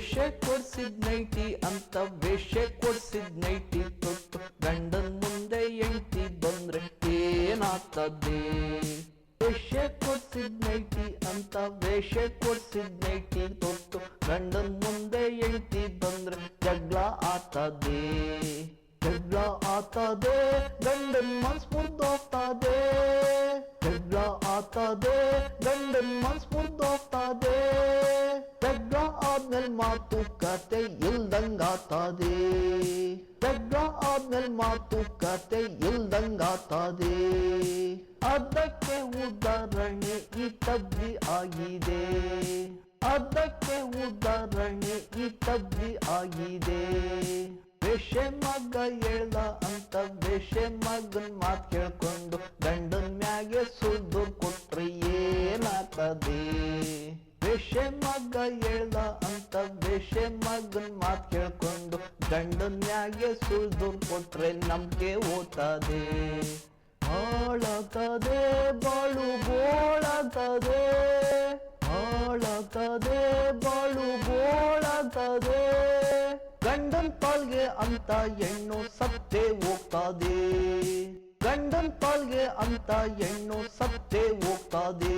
ವೇಷ ಕೊಡ್ಸಿದ್ ನೈಟಿ ಅಂತ ವೇಷ ಕೊಡ್ಸಿದ್ ನೈಟಿ ತೊಟ್ಟು ಗಂಡನ್ ಮುಂದೆ ಎಂಟಿ ಬಂದ್ರೆ ಏನಾಗ್ತದೆ. ವೇಷ ಕೊಡ್ಸಿದ್ ನೈಟಿ ಅಂತ ವೇಷ ಕೊಡ್ಸಿದ್ ನೈಟಿ ತೊಟ್ಟು ಗಂಡನ್ ಮುಂದೆ ಎಂಟಿ ಬಂದ್ರೆ ಜಗಳ ಆತದೆ. ಜಗಳ ಆತದೆ, ಗಂಡನ್ ಮನ್ಸ್ ಮುರ್ದೋಗ್ತದೆ. ಜಗಳ ಆತದೆ, ಗಂಡನ್ ಮನ್ಸ್ ಮುರ್ದೋಗ್ತದೆ. ಜಗಳ ಆದ್ಮೇಲ್ ಮಾತುಕತೆ ಇಲ್ದಂಗಾತದೆ. ಜಗಳ ಆದ್ಮೇಲ್ ಮಾತುಕತೆ ಇಲ್ದಂಗಾತದೆ. ಅದಕ್ಕೆ ಉದಾಹರಣೆ ಈ ತದ್ದಿ ಆಗಿದೆ. ಅದಕ್ಕೆ ಉದಾಹರಣೆ ಈ ತದ್ದಿ ಆಗಿದೆ. ವೇಷೆ ಮಗ ಹೇಳ್ದ ಅಂತ ವೇಷೆ ಮಗನ್ ಮಾತ್ ಕೇಳ್ಕೊಂಡು ಗಂಡನ್ ಮ್ಯಾಗೆ ಸುಳ್ದು ಕೊಟ್ರೆ ಏನಾಗ್ತದೆ. ವೇಷೆ ಮಗ ಹೇಳ್ದ ಅಂತ ವೇಷೆ ಮಗನ್ ಮಾತ್ ಕೇಳ್ಕೊಂಡು ಗಂಡನ್ ಮ್ಯಾಗೆ ಸುಳ್ದು ಕೊಟ್ರೆ ನಂಬಿಕೆ ಹೋಗ್ತದೆ. ಹಾಳಾಗ್ತದೆ, ಬಾಳು ಬೋಳಾಗ್ತದೆ. ಹಾಳಾಗ್ತದೆ, ಬಾಳು ಬೋಳಾಗ್ತದೆ. ಗಂಡನ್ ಪಾಲ್ಗೆ ಅಂತ ಹೆಣ್ಣು ಸತ್ತೇ ಹೋಗ್ತದೆ. ಗಂಡನ್ ಪಾಲ್ಗೆ ಅಂತ ಹೆಣ್ಣು ಸತ್ತೇ ಹೋಗ್ತದೆ.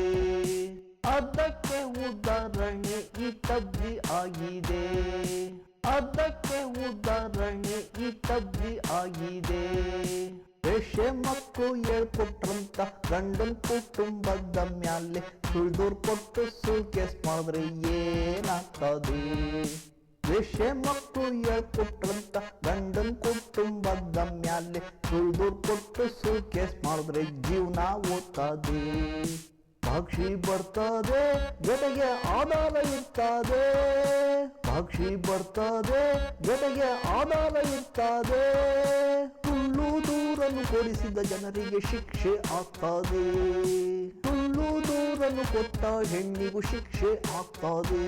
ಅದಕ್ಕೆ ಉದಾಹರಣೆ ಈ ತದ್ದಿ ಆಗಿದೆ. ಅದಕ್ಕೆ ಉದಾಹರಣೆ ಈ ತದ್ದಿ ಆಗಿದೆ. ವೇಷೆ ಮಕ್ಕಳು ಹೇಳ್ಕೊಟ್ರಂತ ಗಂಡನ್ ಕುಟುಂಬದ ಮ್ಯಾಲೆ ಸುಳ್ದೂರ್ ಕೊಟ್ಟು ಸುಳ್ ಕೇಸ್ ಮಾಡಿದ್ರೆ ಏನಾಗ್ತದೆ. ವೇಷೆ ಮಕ್ಕಳು ಹೇಳ್ಕೊಟ್ರಂತ ಗಂಡನ್ ಕುಟುಂಬದ ಮ್ಯಾಲೆ ಸುಳ್ದೂರ್ ಕೊಟ್ಟು ಸುಳ್ ಕೇಸ್ ಮಾಡಿದ್ರೆ ಜೀವನ ಓದ್ತದೆ. ಸಾಕ್ಷಿ ಬರ್ತದೆ, ಜೊತೆಗೆ ಆಧಾರ ಇರ್ತದೆ. ಸಾಕ್ಷಿ ಬರ್ತದೆ, ಜೊತೆಗೆ ಆಧಾರ ಇರ್ತದೆ. ಸುಳ್ಳು ದೂರನ್ನು ಕೊಡಿಸಿದ ಜನರಿಗೆ ಶಿಕ್ಷೆ ಆಗ್ತದೆ. ಸುಳ್ಳು ದೂರನ್ನು ಕೊಟ್ಟ ಹೆಣ್ಣಿಗೂ ಶಿಕ್ಷೆ ಆಗ್ತದೆ.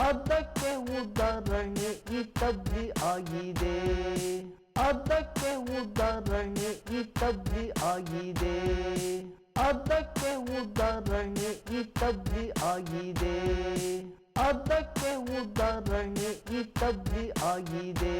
ಅದಕ್ಕೆ ಉದಾಹರಣೆ ಈ ತದ್ದಿ ಆಗಿದೆ. ಅದಕ್ಕೆ ಉದಾಹರಣೆ ಈ ತದ್ದಿ ಆಗಿದೆ. ಅದಕ್ಕೆ ಉದಾಹರಣೆ ಈ ತದ್ದಿ ಆಗಿದೆ. ಅದಕ್ಕೆ ಉದಾಹರಣೆ ಈ ತದ್ದಿ ಆಗಿದೆ.